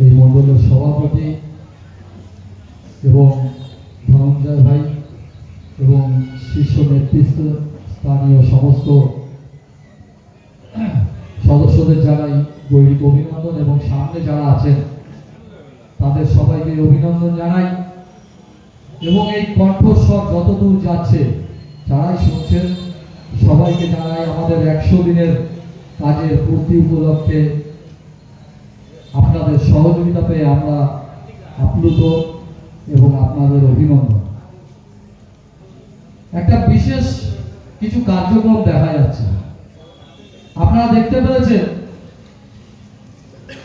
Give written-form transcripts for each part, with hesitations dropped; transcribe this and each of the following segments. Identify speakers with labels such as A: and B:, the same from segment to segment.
A: এই মণ্ডলের সভাপতি এবং ধনঞ্জয় ভাই এবং শীর্ষ নেতৃত্ব স্থানীয় সমস্ত সদস্যদের জানাই গৈরিক অভিনন্দন এবং সামনে যারা আছেন তাদের সবাইকে অভিনন্দন জানাই এবং এই কণ্ঠস্বর যতদূর যাচ্ছে যারাই শুনছেন সবাইকে জানাই আমাদের 100 দিনের কাজের পূর্তি উপলক্ষে আপনাদের সহযোগিতা পেয়ে আমরা আপ্লুত এবং আপনাদের অভিনন্দন। একটা বিশেষ কিছু কার্যক্রম দেখা যাচ্ছে, আপনারা দেখতে পেয়েছেন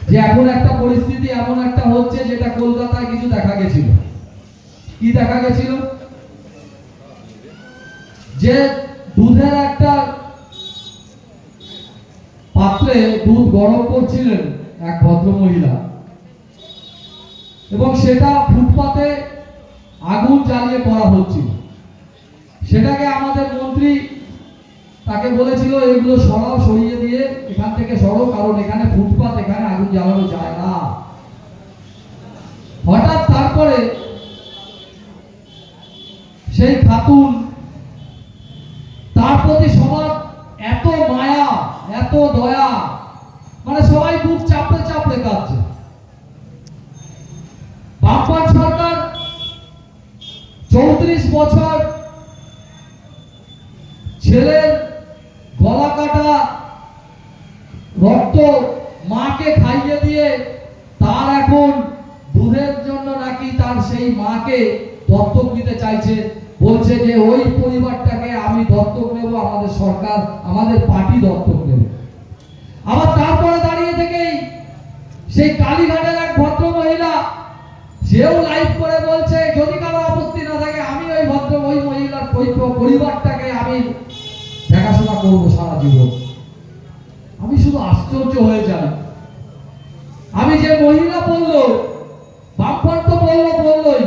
A: যে এখন একটা পরিস্থিতি এমন একটা হচ্ছে যেটা কলকাতায় কিছু দেখা গেছিল। কি দেখা গেছিল? যে দুধের একটা পাত্রে দুধ গরম করছিলেন এক ভদ্র মহিলা এবং সেটা ফুটপাতে আগুন জ্বালিয়ে করা হচ্ছিল। সেটাকে আমাদের মন্ত্রী তাকে বলেছিল এগুলো সরাও, সরিয়ে দিয়ে এখান থেকে সরো, কারণ এখানে ফুটপাত, এখানে আগুন জ্বালানো যায় না। হঠাৎ তারপরে সেই খাতুন, তার প্রতি সবার এত মায়া, এত দয়া, মানে সবাই বুক চাপড়ে চাপড়ে কাঁদছে। বামফ্রন্ট সরকার 34 বছর ছেলের গলা কাটা রক্ত মাকে খাইয়ে দিয়ে তার এখন দুধের জন্য নাকি তার সেই মাকে দত্তক নিতে চাইছে। বলছে যে ওই পরিবারটাকে আমি দত্তক নেব, আমাদের সরকার, আমাদের পার্টি দত্তক নেবে। আবার তারপরে দাঁড়িয়ে থেকেই সেই কালীঘাটের এক ভদ্র মহিলা, সেও লাইভ করে বলছে যদি কারো আপত্তি না থাকে আমি ওই মহিলার পরিবারটাকে আমি দেখাশোনা করব সারা জীবন। আমি শুধু আশ্চর্য হয়ে যাই। আমি যে মহিলা বললো, বামফ্রন্ট তো বললোই,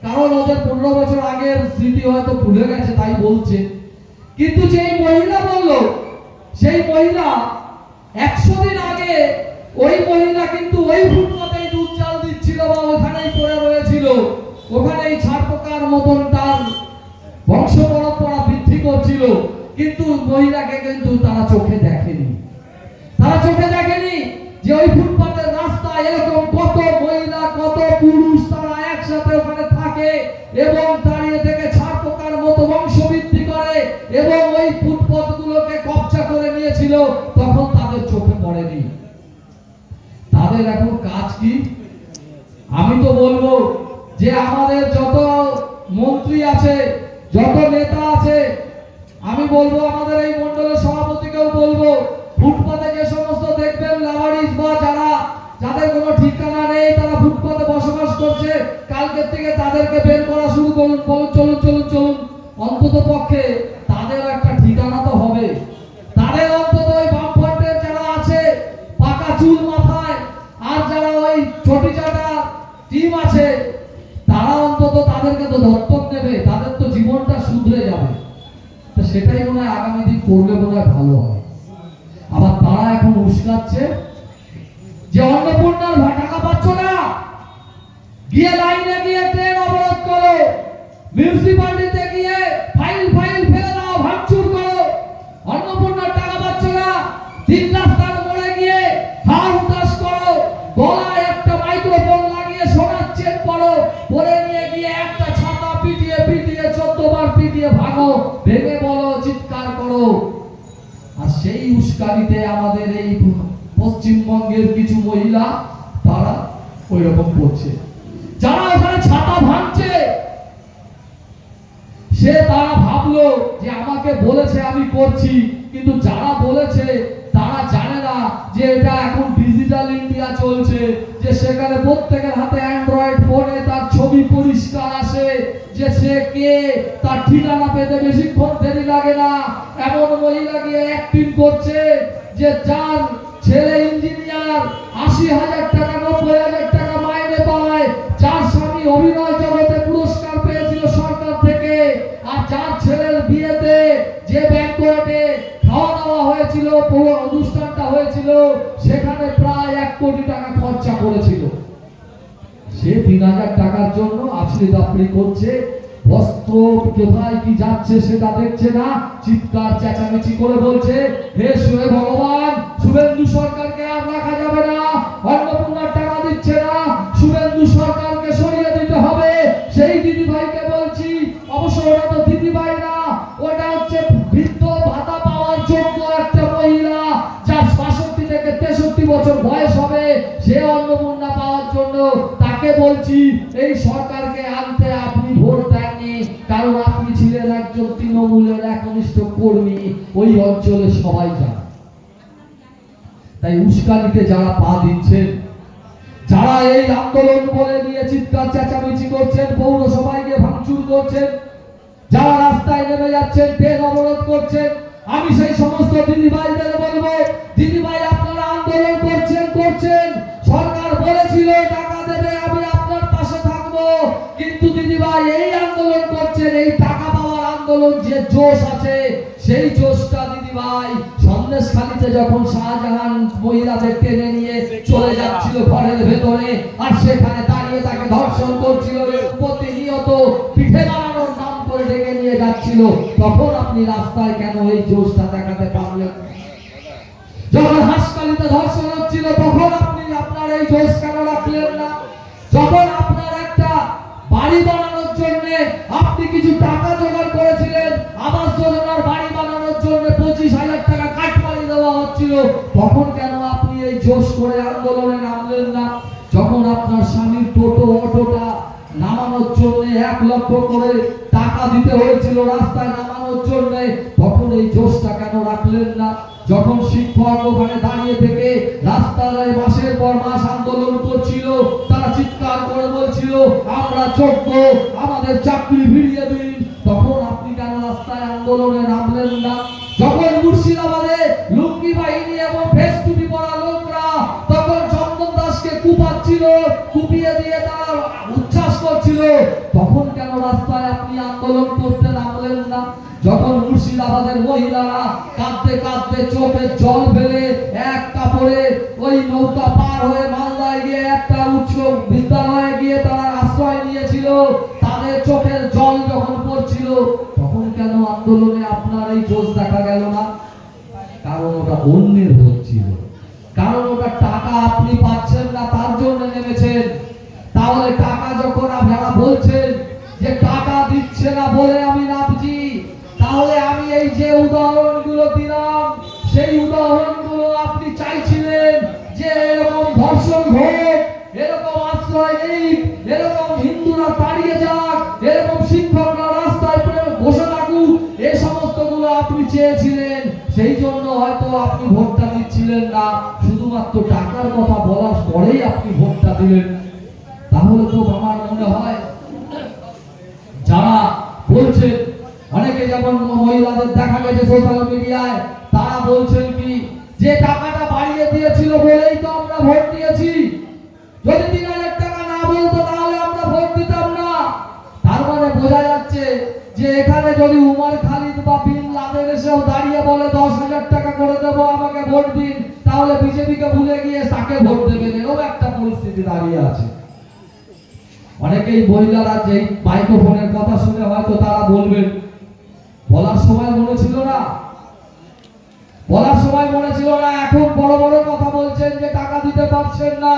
A: কারণ ওদের 15 বছর আগের স্মৃতি হয়তো ভুলে গেছে তাই বলছে। কিন্তু যেই মহিলা বললো, সেই মহিলা 100 দিন আগে ওই মহিলা কিন্তু ওই ফুটপাতেই দুধ চাল দিচ্ছিল বা ওখানেই পড়ে রয়েছিল, ওখানেই ছাড় পোকার মতন তার বংশ পরম্পরা বৃদ্ধি করছিল। কিন্তু মহিলাকে কিন্তু তারা চোখে দেখেনি। তারা চোখে দেখেনি যে ওই ফুটপাতের রাস্তায় এরকম কত মহিলা, কত পুরুষ তারা একসাথে ওখানে থাকে এবং দাঁড়িয়ে থেকে ছাড় পোকার মতো বংশ বৃদ্ধি করে এবং ওই ফুটপাতগুলোকে কবজা করে নিয়েছিল। তখন তাদের চোখে পড়েনি। তাদের এখন কাজ কি? আমি তো বলবো যে আমাদের যত মন্ত্রী আছে, যত নেতা আছে, আমি বলবো আমাদের এই মন্ডলের সভাপতিকেও বলবো, ফুটপাতে যে সমস্ত দেখবেন লাভারিস বা যাদের কোনো ঠিকানা নেই, তারা ফুটপাতে বসবাস করছে, কালকের থেকে তাদেরকে বের করা শুরু করুন। বলুন চলুন চলুন চলুন, অন্তত পক্ষে তাদের একটা ঠিকানা তো হবে। তাদের অন্তত ওই বামফ্রন্টের যারা আছে পাকা চুল মাথায় আর যারা ওই ছোটি চাটা টিম আছে, তারা অন্তত তাদেরকে তো দত্তক নেবে, তাদের তো জীবনটা শুধরে যাবে। তো সেটাই মনে হয় আগামী দিন করলে মনে হয় ভালো হয়। আবার তারা এখন উস্কাচ্ছে যে অন্নপূর্ণার টাকা পাচ্ছ না, গিয়ে লাইনে গিয়ে ট্রেন অবরোধ করো, মিউনিসিপালিটিতে গিয়ে ফাইল ফেলে দাও, ভাঙচুর করো। অন্নপূর্ণার টাকা পাচ্ছ না, তিন রাস্তার মোড়ে গিয়ে হাল তাস করো, গলায় একটা মাইক্রোফোন লাগিয়ে সোনার চেন পরো, পরে নিয়ে গিয়ে একটা ছাতা পিটিয়ে 14 বার পিটিয়ে ভাঙো, ভেঙে বলো, চিৎকার করো। আর সেই উস্কানিতে আমাদের এই পশ্চিমবঙ্গের কিছু মহিলা তারা ওই রকম করছে। যারা ওখানে ছাতা ভাঙছে, তারা ভাবলো যে আমাকে বলেছে আমি করছি, কিন্তু যারা বলেছে তারা জানে না যে এটা এখন ডিজিটাল ইন্ডিয়া চলছে, যে সেখানে প্রত্যেকের হাতে অ্যান্ড্রয়েড ফোনে তার ছবি পরিষ্কার আসে, যে সে কে, তার ঠিকানা পেতে বেশিক্ষণ দেরি লাগে না। এমন মহিলা গিয়ে অ্যাক্টিং করছে যে যার ছেলে ইঞ্জিনিয়ার, 80,000 টাকা 90,000 টাকা মাইনে পায়, যার স্বামী অভিনয় জগতে পুরস্কার পেয়েছিল সরকার থেকে, আর যার ছেলের বিয়েতে যে ব্যাংকোয়েটে খাওয়া দাওয়া হয়েছিল, পুরো অনুষ্ঠানটা হয়েছিল, সেখানে প্রায় 1 কোটি টাকা খরচা করেছিল, সে ৩,০০০ টাকার জন্য আপনি দাপড়ি করছে, বস্ত্র কোথায় কি যাচ্ছে সেটা দেখছে না, চিৎকার চেঁচামেচি করে বলছে হে ভগবান, শুভেন্দু সরকারকে আর রাখা যাবে না, অন্নপূর্ণার টাকা দিচ্ছে না, শুভেন্দু সরকারকে সরিয়ে দিতে হবে। সেই দিদিভাইকে বলছি, অবশ্য ওটা তো দিদিভাই না, ওটা হচ্ছে বৃদ্ধ ভাতা পাওয়ার যোগ্য একটা মহিলা, যার ৬২ থেকে ৬৩ বছর বয়স হবে, সে অন্নপূর্ণা পাওয়ার জন্য। তাকে বলছি এই সরকারকে আনতে আপনি ভোট দেননি, কারণ আপনি ছিলেন একজন তৃণমূলের একনিষ্ঠ কর্মী, ওই অঞ্চলে সবাই জানে। তাই উস্কানিতে যারা পা দিচ্ছেন, যারা এই আন্দোলন বলে নিয়ে চিৎকার চেঁচামেচি করছেন, পৌরসভায় গিয়ে ভাঙচুর করছেন, যারা রাস্তায় নেমে যাচ্ছেন, ট্রেন অবরোধ করছেন, আমি সেই সমস্ত দিদিভাইদের বলবো, দিদিভাই আপনারা আন্দোলন করছেন, সরকার বলেছিল টাকা দেবে, আমি আপনার পাশে থাকবো, কিন্তু দিদিভাই এই আন্দোলন করছেন, এই টাকা পাওয়ার আন্দোলন, যে জোশ আছে সেই জোশটা দিদিভাই সন্দেশখালীতে যখন শাহজাহান মহিলাদের টেনে নিয়ে চলে যাচ্ছিল ঘরের ভেতরে, আর সেখানে দাঁড়িয়ে তাকে ধর্ষণ করছিল, প্রতিনিয়ত পিঠে বানানোর নাম করে ডেকে নিয়ে যাচ্ছিল, তখন আপনি রাস্তায় কেন এই জোশটা দেখাতে পারলেন? যখন হাসপাতালে ধর্ষণ হচ্ছিল, তখন আপনি আপনার এই জোশ কেন রাখলেন না? যখন আপনার একটা বাড়ি বানানোর জন্য আপনি কিছু টাকা জোগাড় করেছিলেন, আবাস যোজনার বাড়ি বানানোর জন্য 25,000 টাকা কাটমানি দেওয়া হচ্ছিল, তখন কেন আপনি এই জোশ করে আন্দোলনে নামলেন না? যখন আপনার স্বামীর টোটো অটোটা নামানোর জন্য 1 লক্ষ করে টাকা দিতে হয়েছিল রাস্তায় নামানোর জন্য, তখন এই জোশটা কেন রাখলেন না? যখন শিক্ষক ওখানে দাঁড়িয়ে থেকে রাস্তায় মাসের পর মাস আন্দোলন করছিল, তারা চিৎকার করে বলছিল আমরা যোগ্য, আমাদের চাকরি ফিরিয়ে দিন, তখন আপনি কেন রাস্তায় আন্দোলনে নামলেন না? যখন মুর্শিদাবাদে লুঙ্গি বাহিনী এবং ভেস্টুটি পরা লোকরা তখন চন্দন দাসকে কুপাচ্ছিল, কুপিয়ে দিয়ে তারা উচ্ছ্বাস করছিল, তখন কেন রাস্তায় আপনি আন্দোলন করতে নামলেন না? যখন মুর্শিদাবাদের মহিলারা কাঁদতে কাঁদতে চোখে জল ফেলে এক কাপড়ে ওই নৌকা পার হয়ে মালদায় গিয়ে একটা উচ্চ বিদ্যালয়ে গিয়ে তারা আশ্রয় নিয়েছিল, তাদের চোখের জল যখন পড়ছিল, তখন কেন আন্দোলনে আপনার এই জোশ দেখা গেল না? কারণ ওটা অন্যের হচ্ছিল, কারণ ওটা টাকা আপনি পাচ্ছেন না, তার জন্য নেমেছেন। তাহলে টাকা যখন আপনারা বলছেন যে টাকা দিচ্ছে না বলে আমি নামছি, তাহলে আমি এই যে উদাহরণগুলো দিলাম, সেই উদাহরণগুলো আপনি চাইছিলেন যে এরকম ধর্ষণ হোক, এরকম আশ্রয় নেই, এরকম হিন্দুরা তাড়িয়ে যাক, এরকম শিক্ষকরা রাস্তায় বসে থাকুক, এই সমস্তগুলো আপনি চেয়েছিলেন, সেই জন্য হয়তো আপনি ভোটটা দিচ্ছিলেন না, শুধুমাত্র টাকার কথা বলার পরেই আপনি ভোটটা দিলেন। তাহলে তো আমার মনে হয় যারা বলছেন, অনেকে যেমন মহিলাদের দেখা গেছে সোশ্যাল মিডিয়ায়, তারা বলছেন কি যে টাকাটা বাড়িয়ে দিয়েছিল বলেই তো আমরা ভোট দিয়েছি, যদি ৩,০০০ টাকা না বলতো তাহলে আমরা ভোট দিতাম না। তার মানে বোঝা যাচ্ছে যে এখানে যদি উমর খালিদ বা বিন লাদেন এসেও দাঁড়িয়ে বলে 10,000 টাকা করে দেবো আমাকে ভোট দিন, তাহলে বিজেপিকে ভুলে গিয়ে তাকে ভোট দেবেন, এরকম একটা পরিস্থিতি দাঁড়িয়ে আছে। অনেকেই মহিলারা যে মাইক্রোফোনের কথা শুনে হয়তো তারা বলবেন বলার সময় মনে ছিল না, বলার সময় মনে ছিল না, এখন বড় বড় কথা বলছেন যে টাকা দিতে পারছেন না।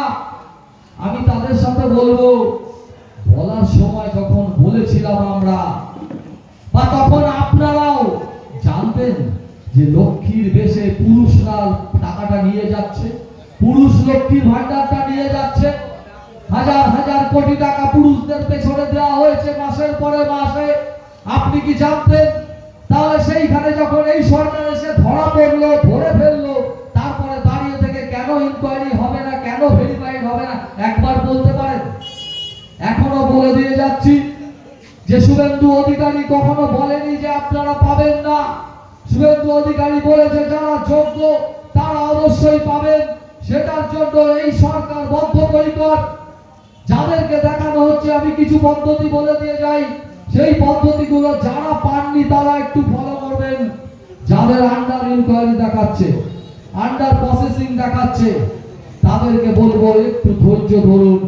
A: আমি তাদের সাথে বলবো, বলার সময় যখন বলেছিলাম আমরা, বা তখন আপনারাও জানতেন যে লক্ষ্মীর বেশে পুরুষরা টাকাটা নিয়ে যাচ্ছে, পুরুষ লক্ষ্মীর ভান্ডারটা নিয়ে যাচ্ছে, হাজার হাজার কোটি টাকা পুরুষদের পেছনে দেওয়া হয়েছে মাসের পরে মাসে, আপনি কি জানতেন? তাহলে সেইখানে যখন এই সরকার এসে ধরা পড়লো, ধরে ফেললো, তারপরে দাঁড়িয়ে থেকে কেন ইনকোয়ারি হবে না, কেন ভেরিফাইড হবে না, একবার বলতে পারেন? এখনো বলে দিয়ে যাচ্ছি যে শুভেন্দু অধিকারী কখনো বলেনি যে আপনারা পাবেন না। শুভেন্দু অধিকারী বলেছে যারা যোগ্য তারা অবশ্যই পাবেন, সেটার জন্য এই সরকার বদ্ধপরিকর। যাদেরকে দেখানো হচ্ছে, আমি কিছু পদ্ধতি বলে দিয়ে যাই, সেই পদ্ধতিগুলো যারা পাননি তারা একটু ফলো করবেন। যাদের আন্ডার ইনকোয়ারি দেখাচ্ছে, আন্ডার প্রসেসিং দেখাচ্ছে, তাদেরকে বলবো একটু ধৈর্য ধরুন।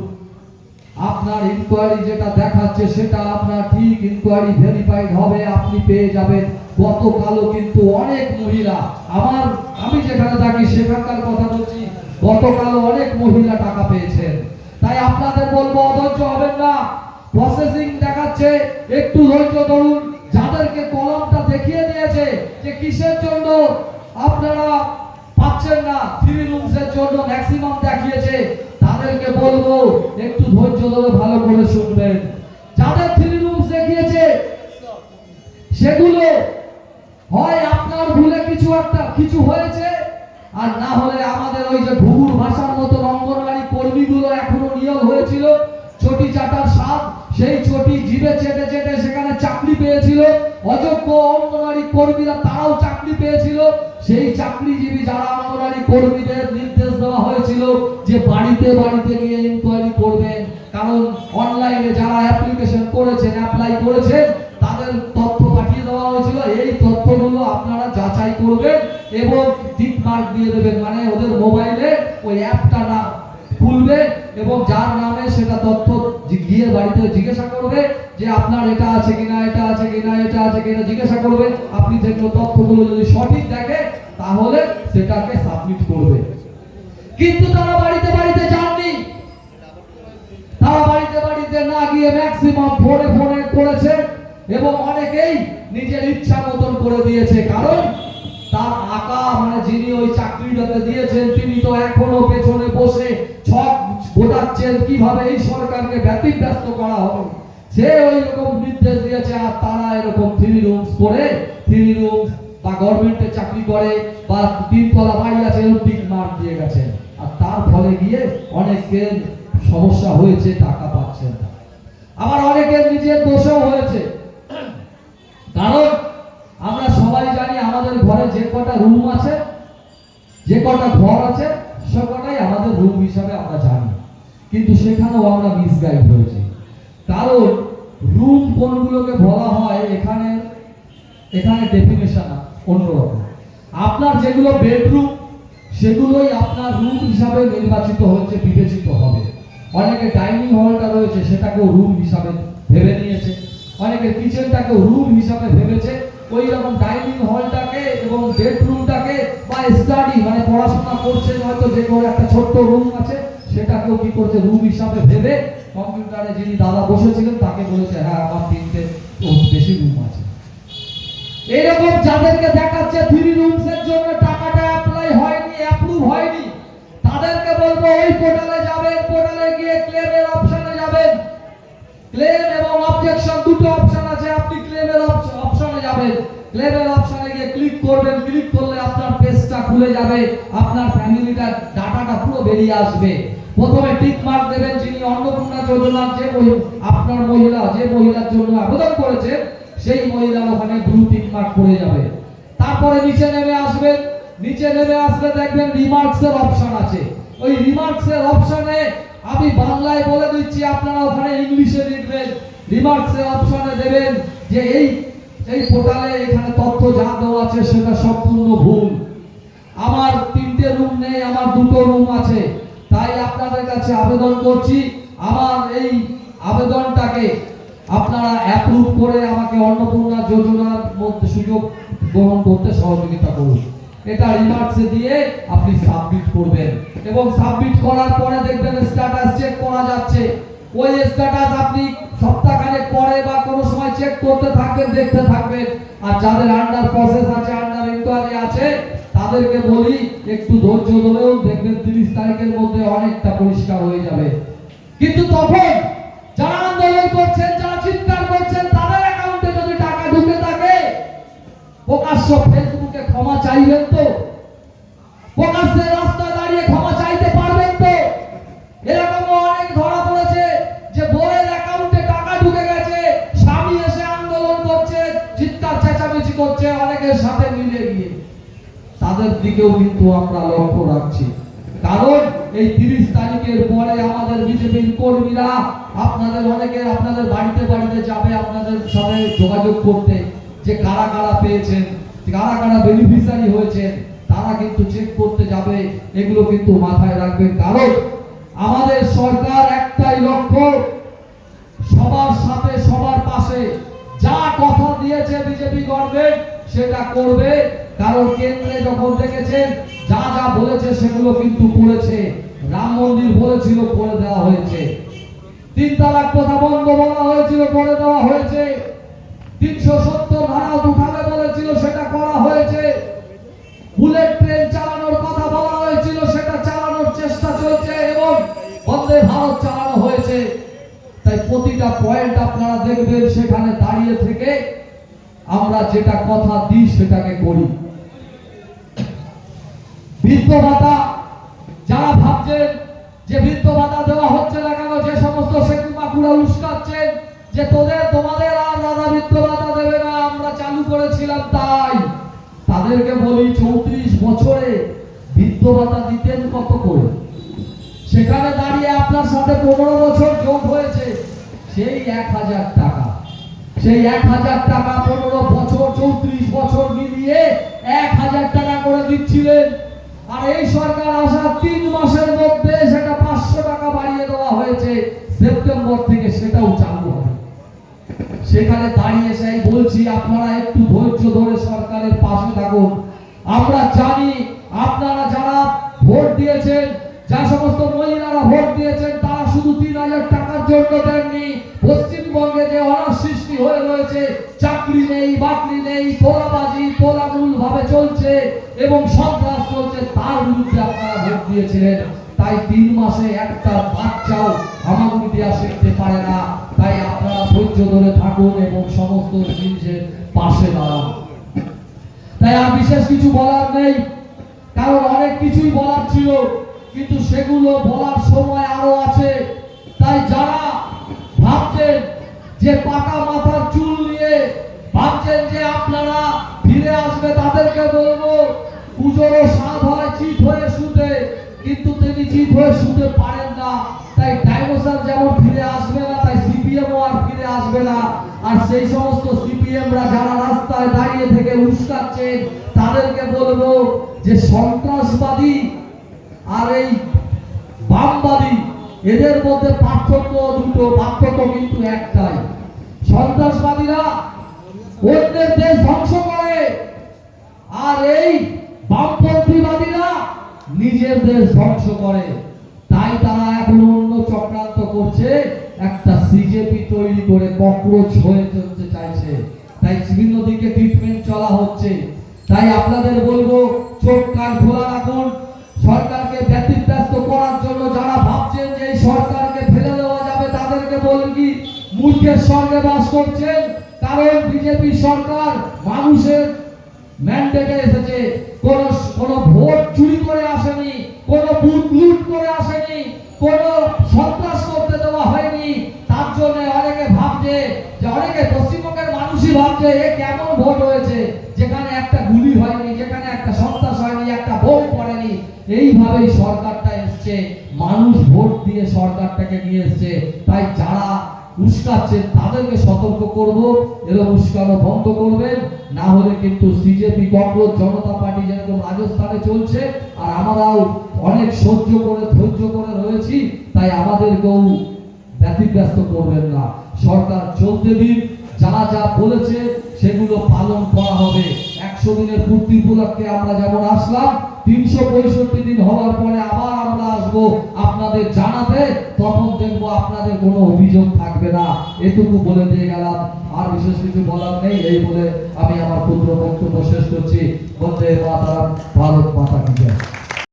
A: আপনার ইনকোয়ারি যেটা দেখাচ্ছে সেটা আপনার ঠিক ইনকোয়ারি ভেরিফাইড হবে, আপনি পেয়ে যাবেন। গতকালও কিন্তু অনেক মহিলা, আমি যেখানে থাকি সেখানকার কথা বলছি, গতকালও অনেক মহিলা টাকা পেয়েছেন। তাই আপনাদের বলবো অধৈর্য হবেন না। প্রসেসিং দেখাচ্ছে, একটু ধৈর্য ধরুন। যাদেরকে কলমটা দেখিয়ে দিয়েছে যে কিসের জন্য আপনারা পাচ্ছেন না, 3 রুমসের জন্য ম্যাক্সিমাম দেখিয়েছে, তাদেরকে বলবো একটু ধৈর্য ধরে ভালো করে শুনবেন। যাদের 3 রুমস দেখিয়েছে সেগুলো হয় আপনার ভুলে কিছু হয়েছে, আর না হলে আমাদের ওই যে ঘুঘুর ভাষার মতো অঙ্গনওয়াড়ি কর্মীগুলো এখনো নিয়োগ হয়েছিল, ছটি চাটার স্বাদ, সেই ছটি জিভে চেটে চেটে সেখানে চাকরি পেয়েছিল। অযোগ্য অঙ্গনওয়াড়ি কর্মীরা তারাও চাকরি পেয়েছিল। সেই চাকরিজীবী যারা অঙ্গনওয়াড়ি কর্মীদের নির্দেশ দেওয়া হয়েছিল যে বাড়িতে বাড়িতে গিয়ে ইনকোয়ারি করবেন, কারণ অনলাইনে যারা অ্যাপ্লিকেশন করেছেন, অ্যাপ্লাই করেছেন, তাদের তথ্য পাঠিয়ে দেওয়া হয়েছিল। এই তথ্যগুলো আপনারা যাচাই করবেন এবং টিক মার্ক দিয়ে দেবেন, মানে ওদের মোবাইলে ওই অ্যাপটা না খুলবে এবং যার নামে সেটা তথ্য গিয়ে বাড়িতে জিজ্ঞাসা করবে যে আপনার এটা আছে কিনা, এটা আছে কিনা, এটা আছে কিনা জিজ্ঞাসা করবে। আপনি যেগুলো তথ্যগুলো যদি সঠিক দেখে তাহলে সেটাকে সাবমিট করবে। কিন্তু তারা বাড়িতে বাড়িতে যাননি, তারা বাড়িতে বাড়িতে না গিয়ে ম্যাক্সিমাম ফোনে ফোনে করেছে এবং অনেকেই নিজের ইচ্ছা মতন করে দিয়েছে। কারণ তার আঁকা, মানে যিনি ওই চাকরিটাতে দিয়েছেন তিনি তো এখনো পেছনে বসে ছক বোঝাচ্ছেন কিভাবে এই সরকারকে ব্যতিব্যস্ত করা হবে। সে ওই রকম নির্দেশ দিয়েছে, আর তারা এরকম 3 রুমস করে, 3 রুমস বা গভর্নমেন্টে চাকরি করে বা 3 তলা বাড়ি আছে এরকম টিক মার্ক দিয়ে গেছেন। আর তার ফলে গিয়ে অনেকের সমস্যা হয়েছে, টাকা পাচ্ছেন না। আবার অনেকের নিজের দোষও হয়েছে, কারণ আমরা সবাই জানি আমাদের ঘরে যে কটা রুম আছে, যে কটা ঘর আছে, সে কটাই আমাদের রুম হিসাবে আমরা জানি, কিন্তু সেখানেও আমরা মিসগাইড হয়েছি। কারণ রুম কোনগুলোকে বলা হয় এখানে ডেফিনেশন অন্যরকম। আপনার যেগুলো বেডরুম সেগুলোই আপনার রুম হিসাবে নির্বাচিত হচ্ছে, বিবেচিত হবে। অনেকে ডাইনিং হলটা রয়েছে সেটাকেও রুম হিসাবে ভেবে নিয়েছে, অনেকে কিচেনটাকেও রুম হিসাবে ভেবেছে। ওই রকম ডাইনিং হলটাকে এবং বেডরুমটাকে বা স্টাডি, মানে পড়াশোনা করছে হয়তো যে কোনো একটা ছোট্ট রুম আছে, সেটাকেও কি করছে রুম হিসাবে ভেবে কম্পিউটারে যিনি দাদা বসেছিলেন তাকে বলেছে হ্যাঁ আমার 3টে বেশি রুম আছে। এইরকম যাদেরকে দেখাচ্ছে 3 রুমসের জন্য টাকাটা অ্যাপ্লাই হয়নি, অ্যাপ্রুভ হয়নি, তাদেরকে বলবো ওই পোর্টালে যাবেন, পোর্টালে গিয়ে ক্লেমের অপশনে যাবেন। ক্লেম এবং অবজেকশন দুটো অপশন আছে, আপনি ক্লেমের অপশনে যাবেন, ক্লেমের অপশনে গিয়ে ক্লিক করবেন। ক্লিক করলে আপনার পেজটা খুলে যাবে, আপনার ফ্যামিলিটার ডাটাটা পুরো বেরিয়ে আসবে। প্রথমে টিক মার্ক দেবেন যিনি অন্নপূর্ণা যোজনার আপনার যে মহিলার জন্য আবেদন করেছে সেই মহিলার ওখানে ব্লু টিক মার্ক পড়ে যাবে। তারপরে নিচে নেমে আসবেন, নিচে নেমে আসলে দেখবেন রিমার্কসের অপশন আছে। ওই রিমার্কসের অপশনে আমি বাংলায় বলে দিচ্ছি, আপনারা ওখানে ইংলিশে লিখবেন। রিমার্কসের অপশনে দেবেন যে এই পোর্টালে এখানে তথ্য যা দেওয়া আছে সেটা সম্পূর্ণ ভুল। আমার 3টে রুম নেই, আমার 2টো রুম আছে। তাই আপনাদের কাছে আবেদন করছি, আমার এই আবেদনটাকে আপনারা অ্যাপ্রুভ করে আমাকে অন্নপূর্ণা যোজনার মধ্যে সুযোগ গ্রহণ করতে সহযোগিতা করুন। এটা রিমার্কসে দিয়ে আপনি সাবমিট করবেন এবং সাবমিট করার পরে দেখবেন স্ট্যাটাস চেক করা যাচ্ছে। ওই স্ট্যাটাস আপনি সপ্তাহখানেক পরে বা কোনো সময় চেক করতে থাকবেন, দেখতে থাকবেন। আর যাদের আন্ডার প্রসেস আছে, আন্ডার ইনকোয়ারি আছে, তাদেরকে বলি একটু ধৈর্য ধরেও দেখবেন 30 তারিখের মধ্যে অনেকটা পরিষ্কার হয়ে যাবে। কিন্তু তখন যারা আন্দোলন করছেন, যারা চিৎকার করছেন, তাদের অ্যাকাউন্টে যদি টাকা ঢুকে থাকে, প্রকাশ্য ফেসবুকে ক্ষমা চাইবেন তো? প্রকাশ্যে রাস্তায় দাঁড়িয়ে ক্ষমা চাইতে পারবেন তো? এরকম অনেক ধরা পড়েছে যে বোনের অ্যাকাউন্টে টাকা ঢুকে গেছে, স্বামী এসে আন্দোলন করছে, চিৎকার চেঁচামেচি করছে অনেকের সাথে মিলে গিয়ে। তাদের দিকেও কিন্তু আমরা লক্ষ্য রাখছি, কারণ এই 30 তারিখের পরে আমাদের বিজেপির কর্মীরা আপনাদের বাড়িতে বাড়িতে যাবে, আপনাদের সাথে যোগাযোগ করতে যে কারা কারা পেয়েছেন, কারা কারা বেনিফিশিয়ারি হয়েছেন। তারা কিন্তু চেক করতে যাবে, এগুলো কিন্তু মাথায় রাখবেন। কারণ আমাদের সরকার একটাই লক্ষ্য, সবার সাথে সবার পাশে। যা কথা দিয়েছে বিজেপি গভর্নমেন্ট সেটা করবে। কারণ কেন্দ্রে যখন দেখেছেন যা যা বলেছে সেগুলো কিন্তু করেছে। রাম মন্দির বলেছিল, করে দেওয়া হয়েছে। 3 তালাক প্রথা বন্ধ বলা হয়েছিল, করে দেওয়া হয়েছে। 370 ধারা উঠাবে বলেছিল, সেটা করা হয়েছে। বুলেট ট্রেন চালানোর কথা বলা হয়েছিল, সেটা চালানোর চেষ্টা চলছে এবং বন্দে ভারত চালানো হয়েছে। তাই প্রতিটা পয়েন্ট আপনারা দেখবেন সেখানে দাঁড়িয়ে থেকে আমরা যেটা কথা দিই সেটাকে করি। বৃদ্ধ ভাতা, যারা ভাবছেন যে বৃদ্ধ ভাতা দেওয়া হচ্ছে না কেন, যে সমস্ত শেখু মাকুরা উস্কাচ্ছেন যে তোমাদের আর দাদা বৃদ্ধ ভাতা দেবে না, আমরা চালু করেছিলাম তাই, তাদেরকে বলি 34 বছরে বৃদ্ধ ভাতা দিতেন কত করে? সেখানে দাঁড়িয়ে আপনার সাথে 15 বছর যোগ হয়েছে, সেই 1000 টাকা। সেই 1000 টাকা 15 বছর 34 বছর মিলিয়ে 1000 টাকা করে দিচ্ছিলেন। আর এই সরকার আসার 3 মাসের মধ্যে সেটা 500 টাকা বাড়িয়ে দেওয়া হয়েছে। সেপ্টেম্বর থেকে সেটাও চালু হবে। সেখানে দাঁড়িয়ে সেই বলছি, আপনারা একটু ধৈর্য ধরে সরকারের পাশে থাকুন। আমরা জানি আপনারা যারা ভোট দিয়েছেন, যা সমস্ত মহিলারা ভোট দিয়েছেন, তারা শুধু 3000 টাকার জন্য দেননি। পশ্চিমবঙ্গে যে অনার সৃষ্টি হয়ে রয়েছে, চাকরি নেই, বাকরি নেই, তোলাবাজি তোলামূল ভাবে চলছে এবং সন্ত্রাস চলছে, তার বিরুদ্ধে আপনারা ভোট দিয়েছিলেন। তাই 3 মাসে একটা বাচ্চাও হামাগুড়ি দেওয়া শিখতে পারে না। তাই আপনারা ধৈর্য ধরে থাকুন এবং সমস্ত জিনিসের পাশে দাঁড়ান। তাই আর বিশেষ কিছু বলার নেই, কারণ অনেক কিছুই বলার ছিল, কিন্তু সেগুলো বলার সময় আরো আছে। তাই যারা ভাবছেন যে পাকা মাথার চুল নিয়ে ভাবছেন যে আপনারা ফিরে আসবে, তাদেরকে বলবো পুজোরও স্বাদ হয় চিত হয়ে শুতে, কিন্তু তিনি চিত হয়ে শুতে পারেন না। তাই ডাইনোসর যেমন ফিরে আসবে না, তাই সিপিএমও আর ফিরে আসবে না। আর সেই সমস্ত সিপিএমরা যারা রাস্তায় দাঁড়িয়ে থেকে উস্কাচ্ছেন, তাদেরকে বলবো যে সন্ত্রাসবাদী আর এই বামবাদী, এদের মধ্যে পার্থক্য দুটো, পার্থক্য কিন্তু একটাই। সন্ত্রাসবাদীরা অন্যের দেশ ধ্বংস করে, আর এই বামপন্থীবাদীরা নিজের দেশ ধ্বংস করে। তাই তারা এখন অন্য চক্রান্ত করছে, একটা সিজেপি তৈরি করে ককরোচ হয়ে চলতে চাইছে। তাই বিভিন্ন দিকে ট্রিটমেন্ট চলা হচ্ছে। তাই আপনাদের বলবো চোখ কান খোলা রাখুন। সরকারকে ব্যতিব্যস্ত করার জন্য যারা ভাবছেন যে এই সরকারকে ফেলে দেওয়া যাবে, তাদেরকে বলবি মূর্খের সঙ্গে বাস করছেন। কারণ বিজেপি সরকার মানুষের ম্যান্ডেটে এসেছে, কোন ভোট চুরি করে আসেনি, কোন বুথ লুট করে আসেনি, কোন সন্ত্রাস করতে দেওয়া হয়নি। তার জন্য অনেকে ভাবছে যে, অনেকে পশ্চিমবঙ্গের মানুষই ভাবছে এ কেমন ভোট হয়েছে, যেখানে একটা গুলি হয়নি, যেখানে একটা সন্ত্রাস হয়নি, একটা বোম পড়েনি। এইভাবেই সরকারটা এসছে, মানুষ ভোট দিয়ে সরকারটাকে নিয়ে এসছে। তাই যারা উস্কাচ্ছেন তাদেরকে সতর্ক করব, এরা উস্কানো বন্ধ করবেন, না হলে কিন্তু সিজেপি কংগ্রেস জনতা পার্টি যেরকম রাজস্থানে চলছে, আর আমরাও অনেক সহ্য করে ধৈর্য করে রয়েছি, তাই আমাদেরকেও ব্যতিব্যস্ত করবেন না। সরকার চলতে দিন, যা যা বলেছে সেগুলো পালন করা হবে। 100 দিনের পূর্তি উপলক্ষে আমরা যেমন আসলাম, 365 দিন হওয়ার পরে আবার আমরা আসবো আপনাদের জানাতে, তখন দেখবো আপনাদের কোনো অভিযোগ থাকবে না। এটুকু বলে দিয়ে গেলাম, আর বিশেষ কিছু বলার নেই। এই বলে আমি আমার ক্ষুদ্র বক্তব্য শেষ করছি। বন্দে মাতরম, ভারত মাতা কি জয়।